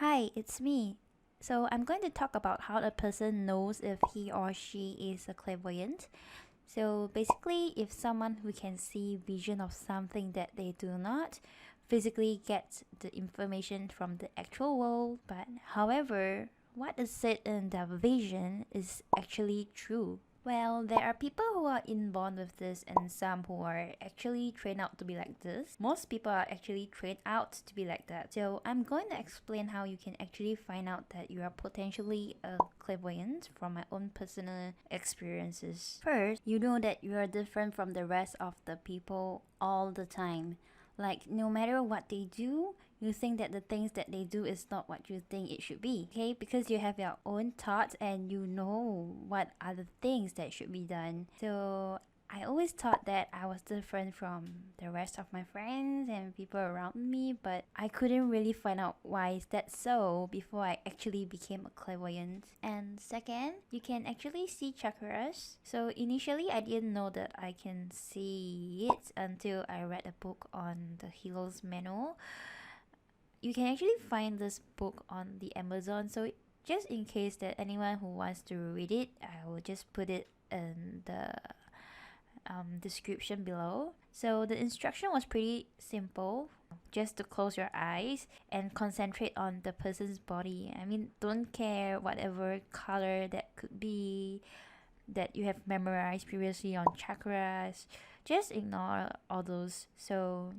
Hi, it's me. So, I'm going to talk about how a person knows if he or she is a clairvoyant. So, basically, if someone who can see vision of something that they do not physically get the information from the actual world, but however, what is said in the vision is actually true. Well, there are people who are inborn with this and some who are actually trained out to be like this. Most people are actually trained out to be like that. So I'm going to explain how you can actually find out that you are potentially a clairvoyant from my own personal experiences. First, you know that you are different from the rest of the people all the time. Like, no matter what they do, you think that the things that they do is not what you think it should be, okay? Because you have your own thoughts and you know what are the things that should be done. So I always thought that I was different from the rest of my friends and people around me, but I couldn't really find out why is that so before I actually became a clairvoyant. And second, you can actually see chakras. So initially I didn't know that I can see it until I read a book on the Healer's Manual. You can actually find this book on the Amazon, so just in case that anyone who wants to read it, I will just put it in the description below. So the instruction was pretty simple, just to close your eyes and concentrate on the person's body. I mean, don't care whatever color that could be that you have memorized previously on chakras, just ignore all those. So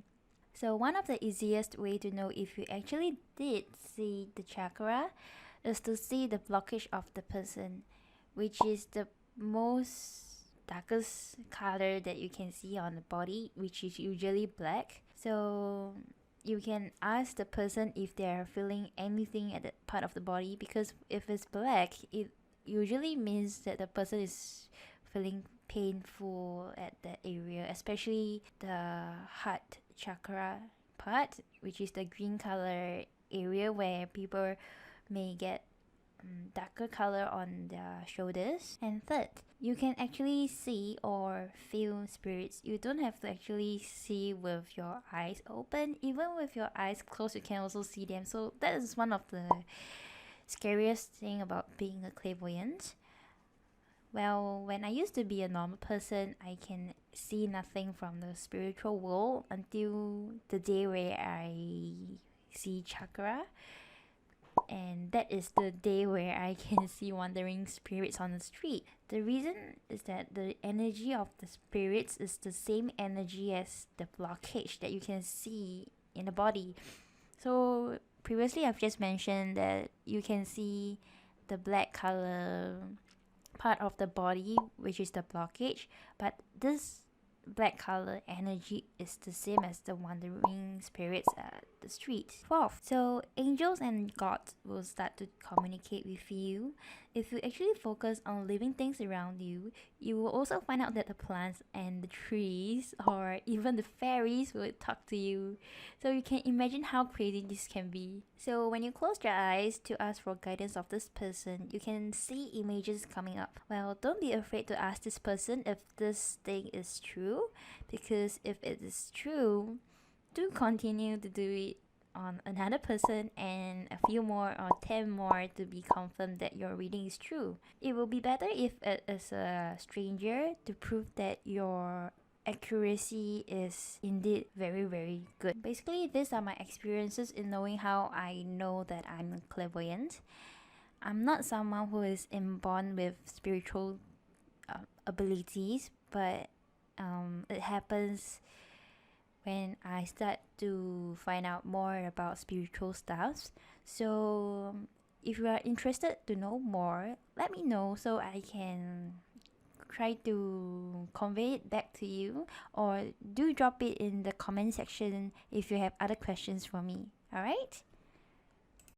one of the easiest way to know if you actually did see the chakra is to see the blockage of the person, which is the most darkest color that you can see on the body, which is usually black. So you can ask the person if they are feeling anything at that part of the body, because if it's black, it usually means that the person is feeling painful at that area, especially the heart chakra part, which is the green color area where people may get darker color on their shoulders. And third, you can actually see or feel spirits. You don't have to actually see with your eyes open. Even with your eyes closed, you can also see them. So that is one of the scariest thing about being a clairvoyant. Well, when I used to be a normal person, I can see nothing from the spiritual world until the day where I see chakra. And that is the day where I can see wandering spirits on the street. The reason is that the energy of the spirits is the same energy as the blockage that you can see in the body. So previously I've just mentioned that you can see the black color part of the body, which is the blockage, but this black color energy is the same as the wandering spirits at the street. Fourth, so angels and gods will start to communicate with you. If you actually focus on living things around you, you will also find out that the plants and the trees or even the fairies will talk to you. So you can imagine how crazy this can be. So when you close your eyes to ask for guidance of this person, you can see images coming up. Well, don't be afraid to ask this person if this thing is true, because if it is true, do continue to do it on another person and a few more or 10 more to be confirmed that your reading is true. It will be better if it is a stranger to prove that your accuracy is indeed very, very good. Basically, these are my experiences in knowing how I know that I'm clairvoyant. I'm not someone who is inborn with spiritual abilities, but it happens when I start to find out more about spiritual stuff. So if you are interested to know more, let me know so I can try to convey it back to you, or do drop it in the comment section if you have other questions for me. Alright?